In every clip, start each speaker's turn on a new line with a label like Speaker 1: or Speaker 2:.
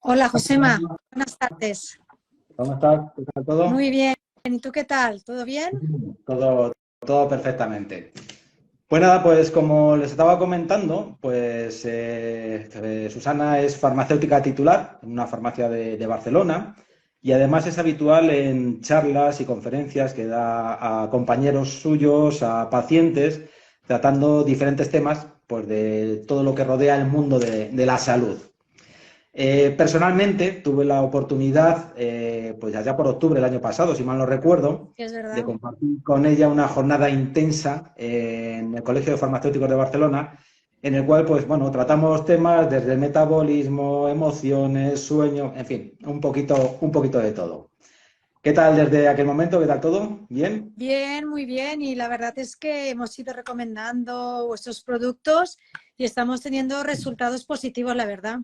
Speaker 1: Hola, Josema. Buenas tardes.
Speaker 2: ¿Cómo estás? ¿Qué tal todo?
Speaker 1: Muy bien. ¿Y tú qué tal? ¿Todo bien?
Speaker 2: Todo perfectamente. Pues nada, pues como les estaba comentando, pues Susana es farmacéutica titular en una farmacia de Barcelona y además es habitual en charlas y conferencias que da a compañeros suyos, a pacientes, tratando diferentes temas pues, de todo lo que rodea el mundo de la salud. Personalmente tuve la oportunidad, pues allá por octubre del año pasado, si mal no recuerdo,
Speaker 1: Sí, es
Speaker 2: de
Speaker 1: verdad.
Speaker 2: compartir con ella una jornada intensa en el Colegio de Farmacéuticos de Barcelona, en el cual, pues bueno, tratamos temas desde metabolismo, emociones, sueño, en fin, un poquito de todo. ¿Qué tal desde aquel momento? ¿Qué tal todo? ¿Bien?
Speaker 1: Bien, muy bien. Y la verdad es que hemos ido recomendando vuestros productos y estamos teniendo resultados positivos, la verdad.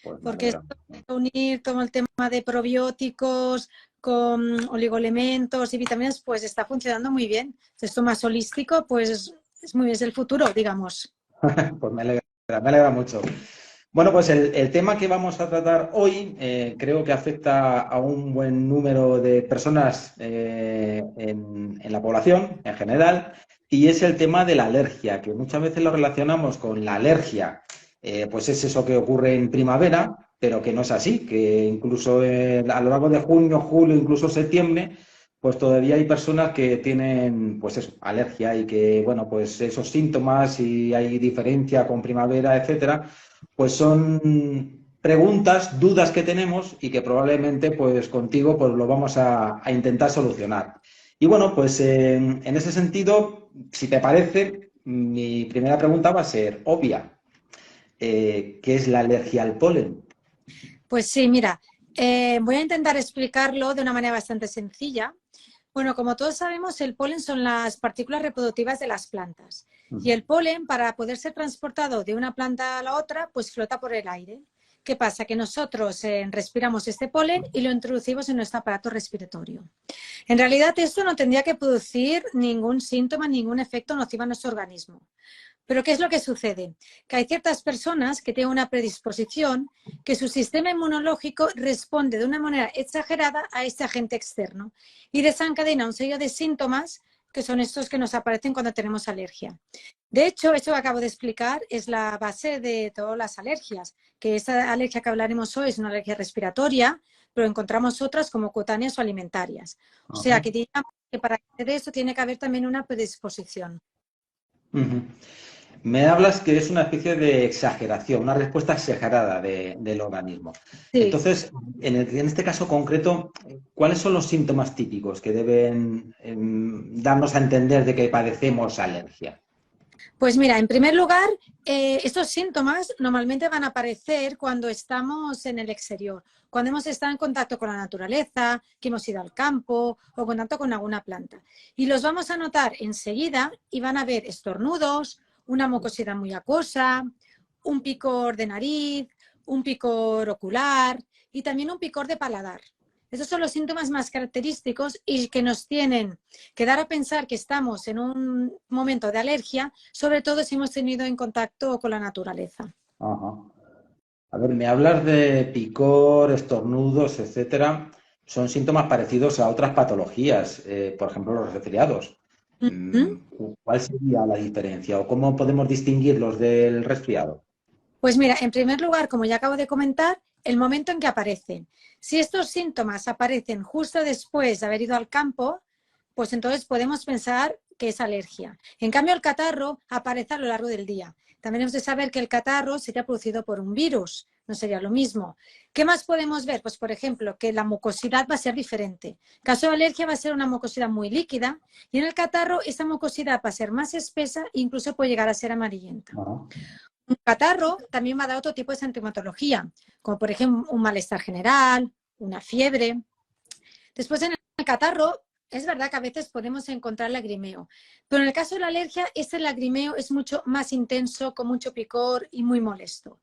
Speaker 2: Pues me
Speaker 1: Porque
Speaker 2: alegro.
Speaker 1: esto de unir todo el tema de probióticos con oligoelementos y vitaminas, pues está funcionando muy bien. Esto más holístico, pues es el futuro, digamos.
Speaker 2: Pues me alegra mucho. Bueno, pues el tema que vamos a tratar hoy creo que afecta a un buen número de personas en la población en general y es el tema de la alergia, que muchas veces lo relacionamos con la alergia, pues es eso que ocurre en primavera, pero que no es así, que incluso a lo largo de junio, julio, incluso septiembre, pues todavía hay personas que tienen, pues eso, alergia y que, bueno, pues esos síntomas, si hay diferencia con primavera, etcétera, pues son preguntas, dudas que tenemos y que probablemente, pues contigo, pues lo vamos a intentar solucionar. Y bueno, pues en ese sentido, si te parece, mi primera pregunta va a ser obvia. ¿Qué es la alergia al polen?
Speaker 1: Pues sí, mira, voy a intentar explicarlo de una manera bastante sencilla. Bueno, como todos sabemos, el polen son las partículas reproductivas de las plantas. Y el polen, para poder ser transportado de una planta a la otra, pues flota por el aire. ¿Qué pasa? Que nosotros respiramos este polen y lo introducimos en nuestro aparato respiratorio. En realidad, esto no tendría que producir ningún síntoma, ningún efecto nocivo a nuestro organismo. Pero ¿qué es lo que sucede? Que hay ciertas personas que tienen una predisposición que su sistema inmunológico responde de una manera exagerada a este agente externo y desencadena un sello de síntomas que son estos que nos aparecen cuando tenemos alergia. De hecho, esto que acabo de explicar es la base de todas las alergias, que esta alergia que hablaremos hoy es una alergia respiratoria, pero encontramos otras como cutáneas o alimentarias. O sea,
Speaker 2: Ajá.
Speaker 1: que digamos que para hacer eso tiene que haber también una predisposición.
Speaker 2: Ujú. Me hablas que es una especie de exageración, una respuesta exagerada del organismo.
Speaker 1: Sí.
Speaker 2: Entonces, en este caso concreto, ¿cuáles son los síntomas típicos que deben darnos a entender de que padecemos alergia?
Speaker 1: Pues mira, en primer lugar, estos síntomas normalmente van a aparecer cuando estamos en el exterior, cuando hemos estado en contacto con la naturaleza, que hemos ido al campo o contacto con alguna planta. Y los vamos a notar enseguida y van a ver estornudos, una mucosidad muy acuosa, un picor de nariz, un picor ocular y también un picor de paladar. Esos son los síntomas más característicos y que nos tienen que dar a pensar que estamos en un momento de alergia, sobre todo si hemos tenido en contacto con la naturaleza.
Speaker 2: Ajá. A ver, me hablas de picor, estornudos, etcétera. Son síntomas parecidos a otras patologías, por ejemplo, los resfriados.
Speaker 1: ¿Mm?
Speaker 2: ¿Cuál sería la diferencia o cómo podemos distinguirlos del resfriado?
Speaker 1: Pues mira, en primer lugar, como ya acabo de comentar, el momento en que aparecen. Si estos síntomas aparecen justo después de haber ido al campo, pues entonces podemos pensar que es alergia. En cambio, el catarro aparece a lo largo del día. También hemos de saber que el catarro sería producido por un virus, no sería lo mismo. ¿Qué más podemos ver? Pues, por ejemplo, que la mucosidad va a ser diferente. En caso de alergia va a ser una mucosidad muy líquida y en el catarro esa mucosidad va a ser más espesa e incluso puede llegar a ser amarillenta.
Speaker 2: Ajá.
Speaker 1: Un catarro también va a dar otro tipo de sintomatología, como por ejemplo un malestar general, una fiebre. Después en el catarro es verdad que a veces podemos encontrar lagrimeo, pero en el caso de la alergia, este lagrimeo es mucho más intenso, con mucho picor y muy molesto.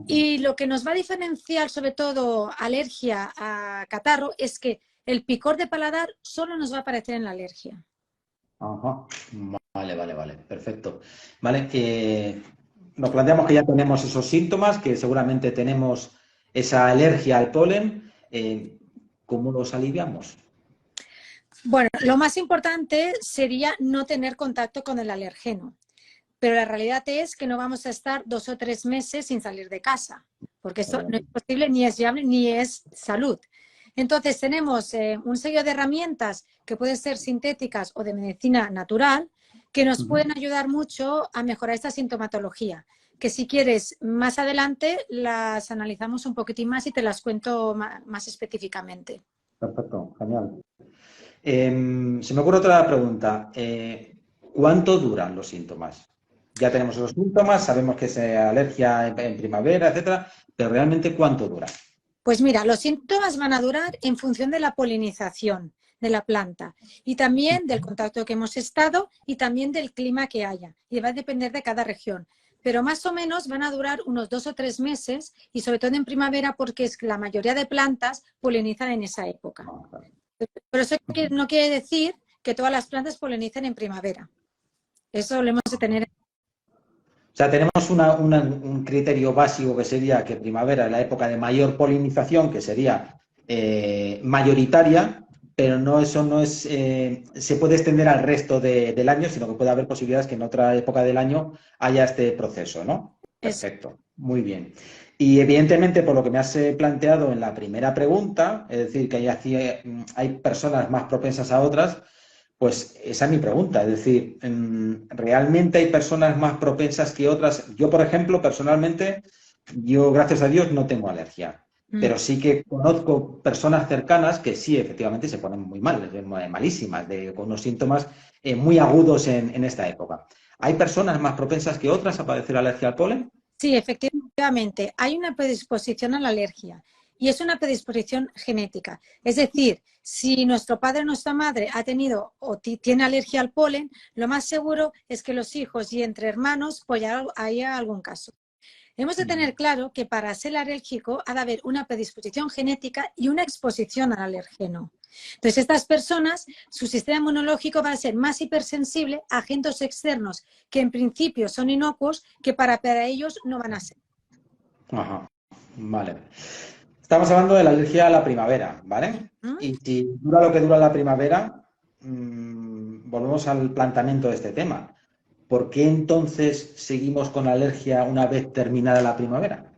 Speaker 1: Y lo que nos va a diferenciar sobre todo alergia a catarro es que el picor de paladar solo nos va a aparecer en la alergia.
Speaker 2: Ajá. Vale, perfecto. Vale, nos planteamos que ya tenemos esos síntomas, que seguramente tenemos esa alergia al polen, ¿cómo los aliviamos?
Speaker 1: Bueno, lo más importante sería no tener contacto con el alergeno, pero la realidad es que no vamos a estar 2 o 3 meses sin salir de casa, porque esto no es posible, ni es viable, ni es salud. Entonces tenemos un sello de herramientas que pueden ser sintéticas o de medicina natural que nos pueden ayudar mucho a mejorar esta sintomatología, que si quieres más adelante las analizamos un poquitín más y te las cuento más específicamente.
Speaker 2: Perfecto, genial. Se me ocurre otra pregunta. ¿Cuánto duran los síntomas? Ya tenemos los síntomas, sabemos que es alergia en primavera, etcétera, pero realmente ¿cuánto dura?
Speaker 1: Pues mira, los síntomas van a durar en función de la polinización de la planta y también del contacto que hemos estado y también del clima que haya. Y va a depender de cada región. Pero más o menos van a durar unos 2 o 3 meses y sobre todo en primavera porque es que la mayoría de plantas polinizan en esa época. Pero eso no quiere decir que todas las plantas polinicen en primavera. Eso lo hemos de tener en cuenta.
Speaker 2: O sea, tenemos un criterio básico que sería que primavera es la época de mayor polinización, que sería mayoritaria, pero no, eso no es, se puede extender al resto del año, sino que puede haber posibilidades que en otra época del año haya este proceso, ¿no? Perfecto, muy bien. Y evidentemente, por lo que me has planteado en la primera pregunta, es decir, que hay personas más propensas a otras, pues esa es mi pregunta, es decir, ¿realmente hay personas más propensas que otras? Yo, por ejemplo, personalmente, yo, gracias a Dios, no tengo alergia, pero sí que conozco personas cercanas que sí, efectivamente, se ponen muy mal, malísimas, con unos síntomas muy agudos en esta época. ¿Hay personas más propensas que otras a padecer alergia al polen?
Speaker 1: Sí, efectivamente, hay una predisposición a la alergia y es una predisposición genética. Es decir, si nuestro padre o nuestra madre ha tenido o tiene alergia al polen, lo más seguro es que los hijos y entre hermanos pues haya algún caso. Hemos de tener claro que para ser alérgico ha de haber una predisposición genética y una exposición al alergeno. Entonces, estas personas, su sistema inmunológico va a ser más hipersensible a agentes externos que en principio son inocuos, que para ellos no van a ser.
Speaker 2: Ajá, vale. Estamos hablando de la alergia a la primavera, ¿vale? Y si dura lo que dura la primavera, volvemos al planteamiento de este tema. ¿Por qué entonces seguimos con alergia una vez terminada la primavera?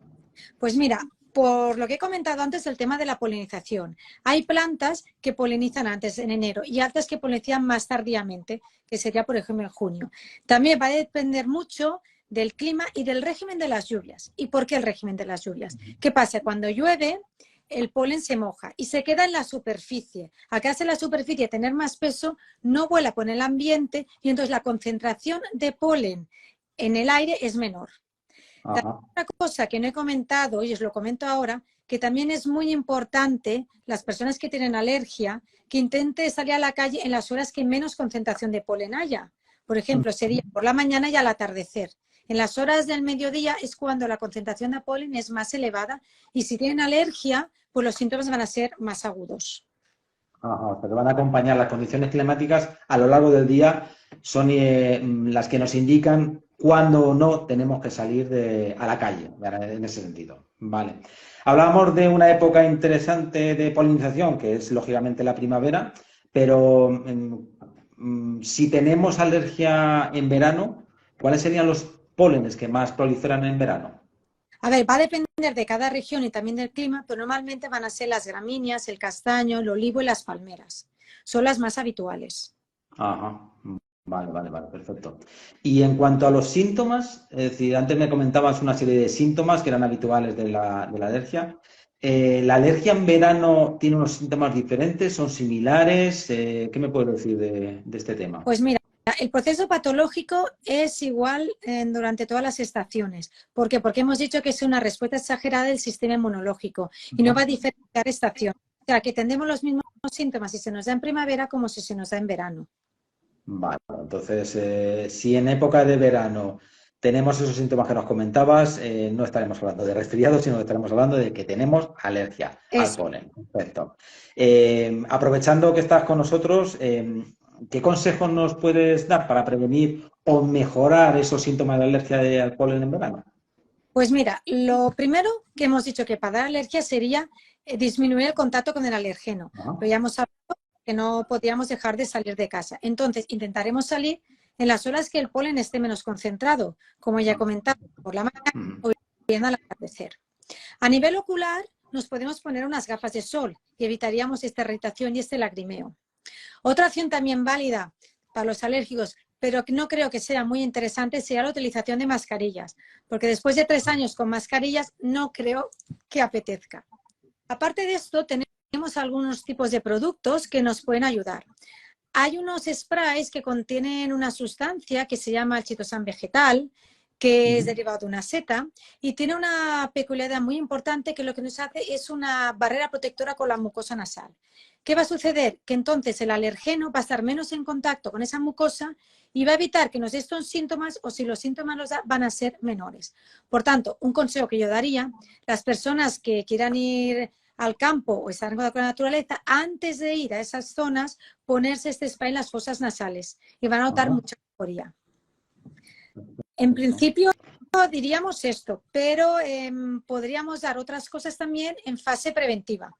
Speaker 1: Pues mira, por lo que he comentado antes, el tema de la polinización. Hay plantas que polinizan antes, en enero, y otras que polinizan más tardíamente, que sería, por ejemplo, en junio. También va a depender mucho del clima y del régimen de las lluvias. ¿Y por qué el régimen de las lluvias? ¿Qué pasa? Cuando llueve, el polen se moja y se queda en la superficie. Al quedarse en la superficie, tener más peso, no vuela con el ambiente y entonces la concentración de polen en el aire es menor. Otra cosa que no he comentado, y os lo comento ahora, que también es muy importante, las personas que tienen alergia, que intenten salir a la calle en las horas que menos concentración de polen haya. Por ejemplo, sería por la mañana y al atardecer. En las horas del mediodía es cuando la concentración de polen es más elevada y si tienen alergia, pues los síntomas van a ser más agudos.
Speaker 2: Ajá, pero van a acompañar las condiciones climáticas a lo largo del día, son las que nos indican cuándo o no tenemos que salir a la calle, en ese sentido. Vale. Hablábamos de una época interesante de polinización, que es lógicamente la primavera, pero si tenemos alergia en verano, ¿cuáles serían los pólenes que más proliferan en verano?
Speaker 1: A ver, va a depender de cada región y también del clima, pero normalmente van a ser las gramíneas, el castaño, el olivo y las palmeras. Son las más habituales.
Speaker 2: Ajá. Vale, perfecto. Y en cuanto a los síntomas, es decir, antes me comentabas una serie de síntomas que eran habituales de la alergia. ¿La alergia en verano tiene unos síntomas diferentes? ¿Son similares? ¿Qué me puedes decir de este tema?
Speaker 1: Pues mira, el proceso patológico es igual durante todas las estaciones. ¿Por qué? Porque hemos dicho que es una respuesta exagerada del sistema inmunológico y no va a diferenciar estación. O sea, que tendremos los mismos síntomas si se nos da en primavera como si se nos da en verano.
Speaker 2: Vale, entonces, si en época de verano tenemos esos síntomas que nos comentabas, no estaremos hablando de resfriado, sino que estaremos hablando de que tenemos alergia al polen. Perfecto. Aprovechando que estás con nosotros, ¿qué consejos nos puedes dar para prevenir o mejorar esos síntomas de alergia al polen en verano?
Speaker 1: Pues mira, lo primero que hemos dicho que para dar alergia sería disminuir el contacto con el alergeno.
Speaker 2: Ajá.
Speaker 1: Pero ya hemos hablado que no podíamos dejar de salir de casa. Entonces, intentaremos salir en las horas que el polen esté menos concentrado, como ya he comentado, por la mañana o bien al atardecer. A nivel ocular, nos podemos poner unas gafas de sol y evitaríamos esta irritación y este lagrimeo. Otra opción también válida para los alérgicos, pero que no creo que sea muy interesante, sería la utilización de mascarillas, porque después de 3 años con mascarillas no creo que apetezca. Aparte de esto, tenemos algunos tipos de productos que nos pueden ayudar. Hay unos sprays que contienen una sustancia que se llama el chitosan vegetal, que es derivado de una seta y tiene una peculiaridad muy importante que lo que nos hace es una barrera protectora con la mucosa nasal. ¿Qué va a suceder? Que entonces el alergeno va a estar menos en contacto con esa mucosa y va a evitar que nos dé estos síntomas o si los síntomas los da, van a ser menores. Por tanto, un consejo que yo daría, las personas que quieran ir al campo o estar en contacto con la naturaleza, antes de ir a esas zonas, ponerse este spray en las fosas nasales y van a notar mucha mejoría. En principio diríamos esto, pero podríamos dar otras cosas también en fase preventiva,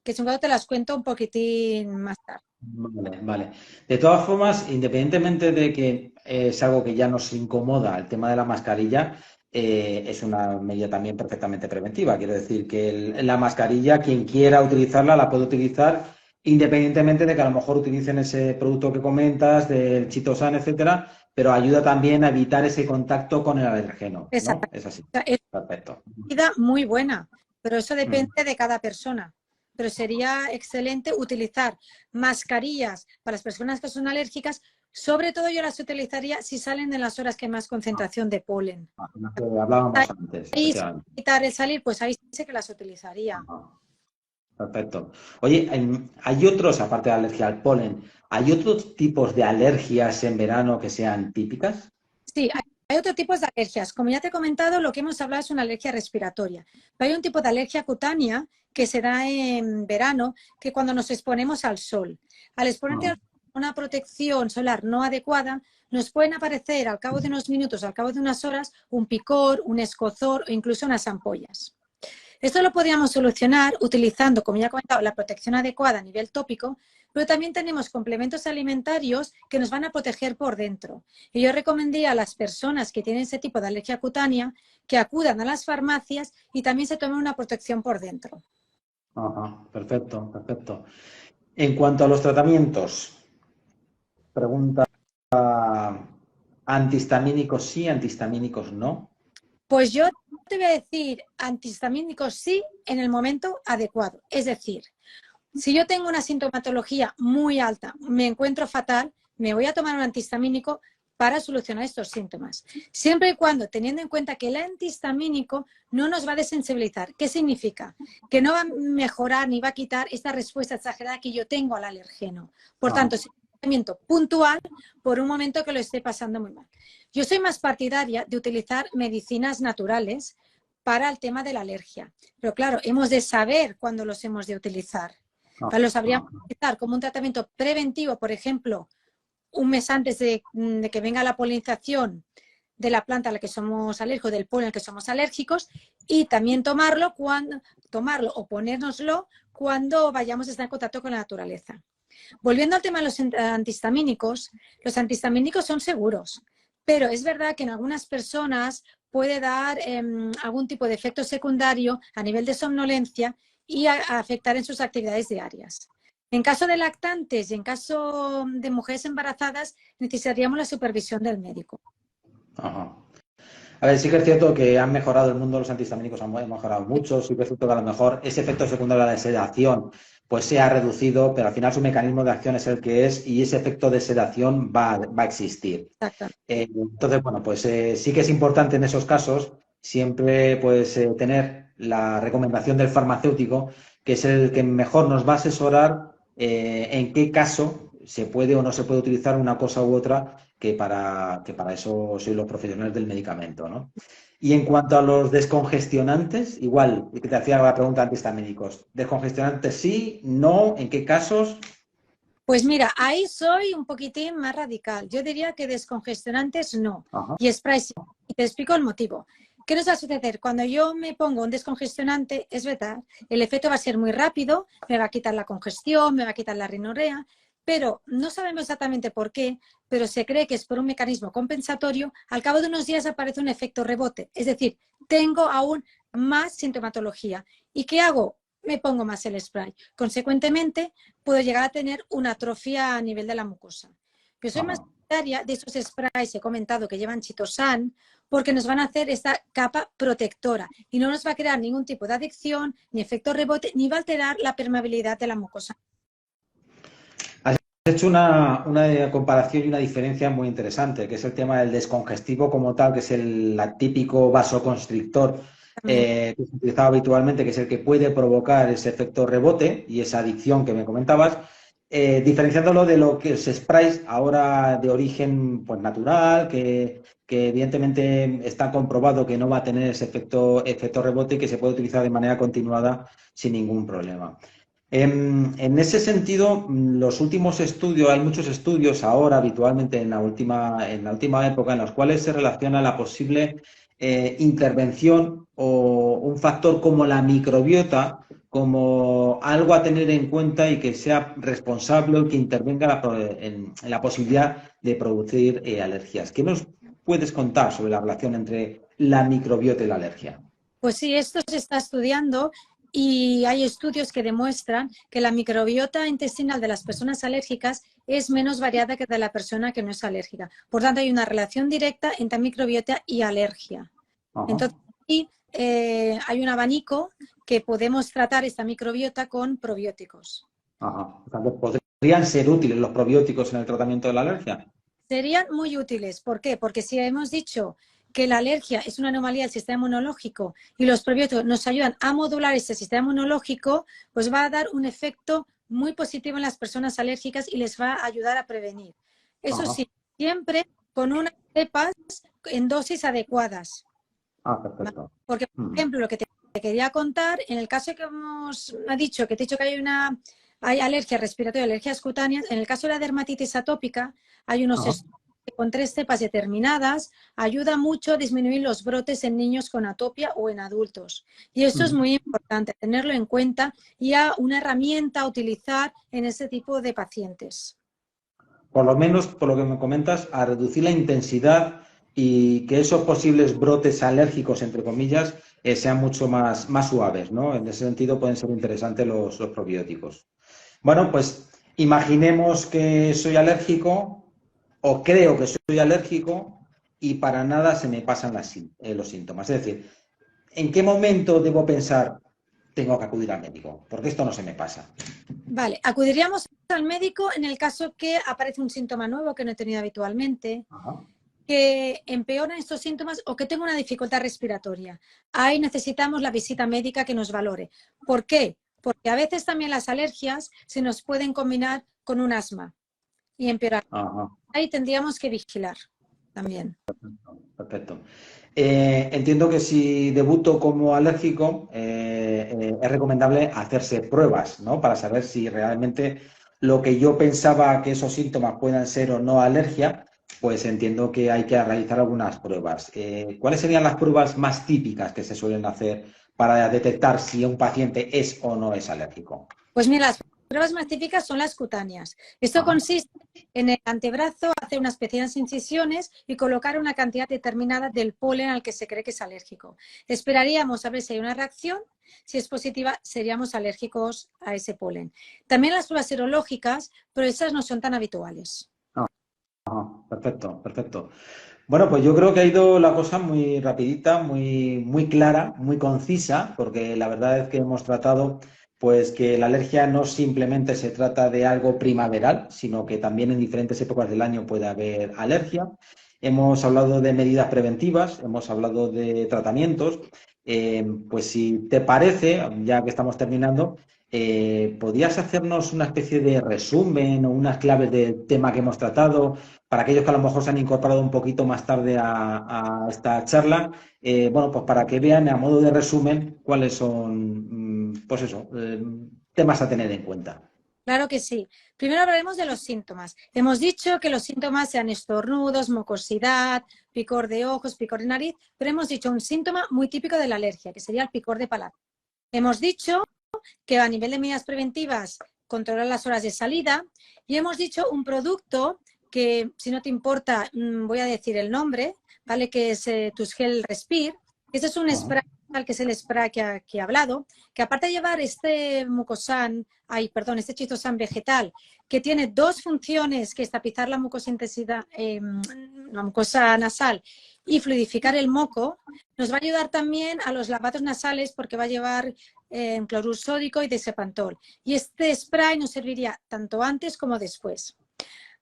Speaker 1: que si no te las cuento un poquitín más tarde.
Speaker 2: Vale, vale. De todas formas, independientemente de que es algo que ya nos incomoda, el tema de la mascarilla es una medida también perfectamente preventiva. Quiero decir que la mascarilla, quien quiera utilizarla, la puede utilizar independientemente de que a lo mejor utilicen ese producto que comentas, del chitosan, etcétera, pero ayuda también a evitar ese contacto con el alergeno, ¿no?
Speaker 1: Exacto.
Speaker 2: Es así.
Speaker 1: Es
Speaker 2: Perfecto.
Speaker 1: una medida muy buena, pero eso depende de cada persona. Pero sería excelente utilizar mascarillas para las personas que son alérgicas. Sobre todo yo las utilizaría si salen en las horas que hay más concentración de polen.
Speaker 2: Lo que hablábamos antes,
Speaker 1: Ahí,
Speaker 2: efectivamente.
Speaker 1: evitar el salir, pues ahí sí que las utilizaría.
Speaker 2: Perfecto. Oye, ¿hay otros, aparte de la alergia al polen, hay otros tipos de alergias en verano que sean típicas?
Speaker 1: Sí, hay otros tipos de alergias. Como ya te he comentado, lo que hemos hablado es una alergia respiratoria. Pero hay un tipo de alergia cutánea que se da en verano, que cuando nos exponemos al sol. Al exponerte a una protección solar no adecuada, nos pueden aparecer al cabo de unos minutos, al cabo de unas horas, un picor, un escozor o incluso unas ampollas. Esto lo podríamos solucionar utilizando, como ya he comentado, la protección adecuada a nivel tópico, pero también tenemos complementos alimentarios que nos van a proteger por dentro. Y yo recomendaría a las personas que tienen ese tipo de alergia cutánea que acudan a las farmacias y también se tomen una protección por dentro.
Speaker 2: Ajá, perfecto, perfecto. En cuanto a los tratamientos, pregunta, antihistamínicos sí, antihistamínicos no.
Speaker 1: Pues yo te voy a decir antihistamínicos sí en el momento adecuado. Es decir, si yo tengo una sintomatología muy alta, me encuentro fatal, me voy a tomar un antihistamínico para solucionar estos síntomas. Siempre y cuando, teniendo en cuenta que el antihistamínico no nos va a desensibilizar. ¿Qué significa? Que no va a mejorar ni va a quitar esta respuesta exagerada que yo tengo al alergeno. Por tanto, es un tratamiento puntual por un momento que lo esté pasando muy mal. Yo soy más partidaria de utilizar medicinas naturales para el tema de la alergia. Pero claro, hemos de saber cuándo los hemos de utilizar. Lo sabríamos utilizar como un tratamiento preventivo, por ejemplo, un mes antes de que venga la polinización de la planta a la que somos alérgicos, del polen al que somos alérgicos, y también tomarlo o ponérnoslo cuando vayamos a estar en contacto con la naturaleza. Volviendo al tema de los antihistamínicos son seguros, pero es verdad que en algunas personas puede dar algún tipo de efecto secundario a nivel de somnolencia y a afectar en sus actividades diarias. En caso de lactantes y en caso de mujeres embarazadas, necesitaríamos la supervisión del médico.
Speaker 2: Ajá. A ver, sí que es cierto que han mejorado el mundo, los antihistamínicos han mejorado mucho, sí que es cierto que a lo mejor ese efecto secundario de la sedación pues se ha reducido, pero al final su mecanismo de acción es el que es y ese efecto de sedación va a existir. Entonces, bueno, pues sí que es importante en esos casos siempre pues tener la recomendación del farmacéutico, que es el que mejor nos va a asesorar en qué caso se puede o no se puede utilizar una cosa u otra, que para eso soy los profesionales del medicamento, ¿no? Y en cuanto a los descongestionantes, igual, que te hacía la pregunta antihistamínicos, ¿descongestionantes sí, no, en qué casos?
Speaker 1: Pues mira, ahí soy un poquitín más radical. Yo diría que descongestionantes no.
Speaker 2: Ajá.
Speaker 1: Y spray sí. Y te explico el motivo. ¿qué nos va a suceder? Cuando yo me pongo un descongestionante, es verdad, el efecto va a ser muy rápido, me va a quitar la congestión, me va a quitar la rinorrea, pero no sabemos exactamente por qué, pero se cree que es por un mecanismo compensatorio. Al cabo de unos días aparece un efecto rebote, es decir, tengo aún más sintomatología. ¿Y qué hago? Me pongo más el spray. Consecuentemente, puedo llegar a tener una atrofia a nivel de la mucosa. Yo soy más
Speaker 2: Ajá.
Speaker 1: partidaria de esos sprays, he comentado que llevan chitosan, porque nos van a hacer esta capa protectora y no nos va a crear ningún tipo de adicción, ni efecto rebote, ni va a alterar la permeabilidad de la mucosa.
Speaker 2: Has hecho una comparación y una diferencia muy interesante, que es el tema del descongestivo como tal, que es el típico vasoconstrictor
Speaker 1: También.
Speaker 2: que se utilizaba habitualmente, que es el que puede provocar ese efecto rebote y esa adicción que me comentabas, diferenciándolo de lo que es sprays ahora de origen pues, natural, que evidentemente está comprobado que no va a tener ese efecto rebote y que se puede utilizar de manera continuada sin ningún problema. En ese sentido, los últimos estudios, hay muchos estudios ahora, habitualmente en la última época, en los cuales se relaciona la posible intervención o un factor como la microbiota como algo a tener en cuenta y que sea responsable o que intervenga en la posibilidad de producir alergias. ¿Qué nos puedes contar sobre la relación entre la microbiota y la alergia?
Speaker 1: Pues sí, esto se está estudiando y hay estudios que demuestran que la microbiota intestinal de las personas alérgicas es menos variada que de la persona que no es alérgica. Por tanto, hay una relación directa entre microbiota y alergia.
Speaker 2: Ajá.
Speaker 1: Entonces, aquí hay un abanico que podemos tratar esta microbiota con probióticos.
Speaker 2: Ajá. O sea, que podrían ser útiles los probióticos en el tratamiento de la alergia.
Speaker 1: Serían muy útiles. ¿Por qué? Porque si hemos dicho que la alergia es una anomalía del sistema inmunológico y los probióticos nos ayudan a modular ese sistema inmunológico, pues va a dar un efecto muy positivo en las personas alérgicas y les va a ayudar a prevenir. Eso
Speaker 2: Ajá.
Speaker 1: sí, siempre con unas cepas en dosis adecuadas.
Speaker 2: Ah,
Speaker 1: ¿Vale?
Speaker 2: perfecto.
Speaker 1: Porque, por
Speaker 2: Mm.
Speaker 1: ejemplo, lo que te quería contar, en el caso que hemos ha dicho, que te he dicho que hay alergia respiratoria, alergias cutáneas, en el caso de la dermatitis atópica, hay unos
Speaker 2: Ajá.
Speaker 1: estudios que con 3 cepas determinadas ayuda mucho a disminuir los brotes en niños con atopia o en adultos. Y esto es
Speaker 2: Mm.
Speaker 1: muy importante, tenerlo en cuenta y a una herramienta a utilizar en ese tipo de pacientes.
Speaker 2: Por lo menos, por lo que me comentas, a reducir la intensidad y que esos posibles brotes alérgicos, entre comillas, sean mucho más suaves, ¿no? En ese sentido pueden ser interesantes los probióticos. Bueno, pues imaginemos que soy alérgico o creo que soy alérgico y para nada se me pasan los síntomas. Es decir, ¿en qué momento debo pensar tengo que acudir al médico? Porque esto no se me pasa.
Speaker 1: Vale, acudiríamos al médico en el caso que aparece un síntoma nuevo que no he tenido habitualmente,
Speaker 2: Ajá.
Speaker 1: que empeoran estos síntomas o que tengo una dificultad respiratoria. Ahí necesitamos la visita médica que nos valore. ¿Por qué? Porque a veces también las alergias se nos pueden combinar con un asma y empeorar.
Speaker 2: Ajá.
Speaker 1: Ahí tendríamos que vigilar también.
Speaker 2: Perfecto. Entiendo que si debuto como alérgico, es recomendable hacerse pruebas, ¿no? Para saber si realmente lo que yo pensaba que esos síntomas puedan ser o no alergia, pues entiendo que hay que realizar algunas pruebas. ¿Cuáles serían las pruebas más típicas que se suelen hacer para detectar si un paciente es o no es alérgico?
Speaker 1: Pues mira, las pruebas más típicas son las cutáneas. Esto
Speaker 2: Ajá.
Speaker 1: consiste en el antebrazo hacer unas pequeñas incisiones y colocar una cantidad determinada del polen al que se cree que es alérgico. Esperaríamos a ver si hay una reacción. Si es positiva, seríamos alérgicos a ese polen. También las pruebas serológicas, pero esas no son tan habituales.
Speaker 2: Ajá. Perfecto, perfecto. Bueno, pues yo creo que ha ido la cosa muy rapidita, muy clara, muy concisa, porque la verdad es que hemos tratado pues que la alergia no simplemente se trata de algo primaveral, sino que también en diferentes épocas del año puede haber alergia. Hemos hablado de medidas preventivas, hemos hablado de tratamientos. Pues si te parece, ya que estamos terminando, ¿podrías hacernos una especie de resumen o unas claves del tema que hemos tratado? Para aquellos que a lo mejor se han incorporado un poquito más tarde a esta charla, bueno, pues para que vean a modo de resumen cuáles son, pues eso, temas a tener en cuenta.
Speaker 1: Claro que sí. Primero hablaremos de los síntomas. Hemos dicho que los síntomas sean estornudos, mucosidad, picor de ojos, picor de nariz, pero hemos dicho un síntoma muy típico de la alergia, que sería el picor de paladar. Hemos dicho que a nivel de medidas preventivas controlar las horas de salida y hemos dicho un producto que, si no te importa, voy a decir el nombre, ¿vale? Que es Tusgel Respire. Este es un spray, que es el spray que he hablado, que aparte de llevar este mucosan, este chitosan vegetal, que tiene dos funciones, que es tapizar la mucosintesidad, la mucosa nasal y fluidificar el moco, nos va a ayudar también a los lavados nasales porque va a llevar cloruro sódico y desepantol. Y este spray nos serviría tanto antes como después.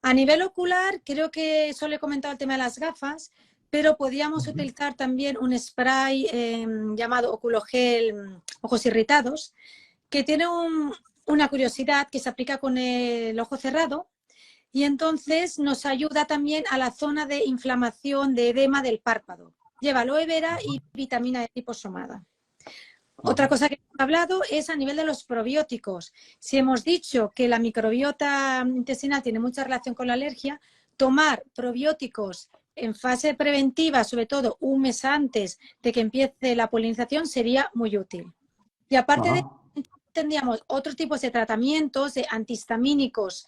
Speaker 1: A nivel ocular, creo que solo he comentado el tema de las gafas, pero podíamos utilizar también un spray llamado Oculogel Ojos Irritados, que tiene una curiosidad, que se aplica con el ojo cerrado y entonces nos ayuda también a la zona de inflamación, de edema del párpado. Lleva aloe vera y vitamina E liposomada. Otra cosa que hemos hablado es a nivel de los probióticos. Si hemos dicho que la microbiota intestinal tiene mucha relación con la alergia, tomar probióticos en fase preventiva, sobre todo un mes antes de que empiece la polinización, sería muy útil. Y aparte de eso, tendríamos otros tipos de tratamientos de antihistamínicos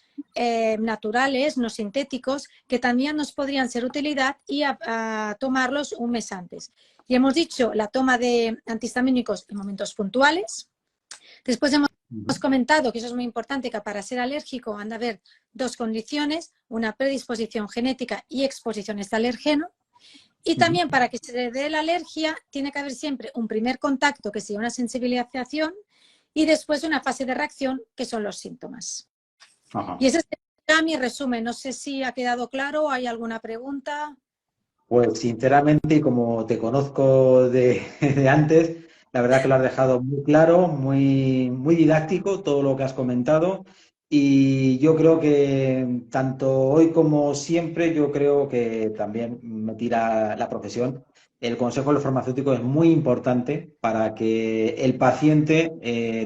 Speaker 1: naturales, no sintéticos, que también nos podrían ser de utilidad y a tomarlos un mes antes. Y hemos dicho la toma de antihistamínicos en momentos puntuales. Después hemos comentado, que eso es muy importante, que para ser alérgico han de haber dos condiciones, una predisposición genética y exposición a este alérgeno. Y también para que se dé la alergia tiene que haber siempre un primer contacto, que sería una sensibilización, y después una fase de reacción, que son los síntomas. Y ese sería mi resumen. No sé si ha quedado claro o hay alguna pregunta.
Speaker 2: Pues sinceramente, y como te conozco de antes, la verdad que lo has dejado muy claro, muy didáctico todo lo que has comentado. Y yo creo que tanto hoy como siempre, yo creo que también me tira la profesión. El consejo del farmacéutico es muy importante para que el paciente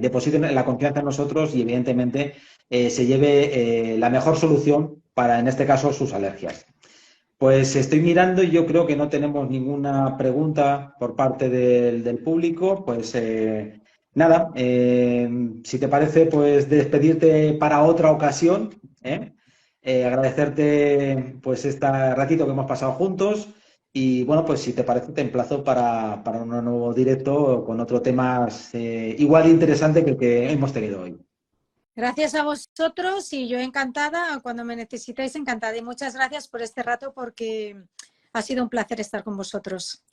Speaker 2: deposite la confianza en nosotros y evidentemente se lleve la mejor solución para, en este caso, sus alergias. Pues estoy mirando y yo creo que no tenemos ninguna pregunta por parte del público. Pues nada, si te parece, pues despedirte para otra ocasión. Agradecerte pues este ratito que hemos pasado juntos. Y bueno, pues si te parece, te emplazo para un nuevo directo con otro tema igual de interesante que el que hemos tenido hoy.
Speaker 1: Gracias a vosotros y yo encantada, cuando me necesitéis, encantada. Y muchas gracias por este rato porque ha sido un placer estar con vosotros.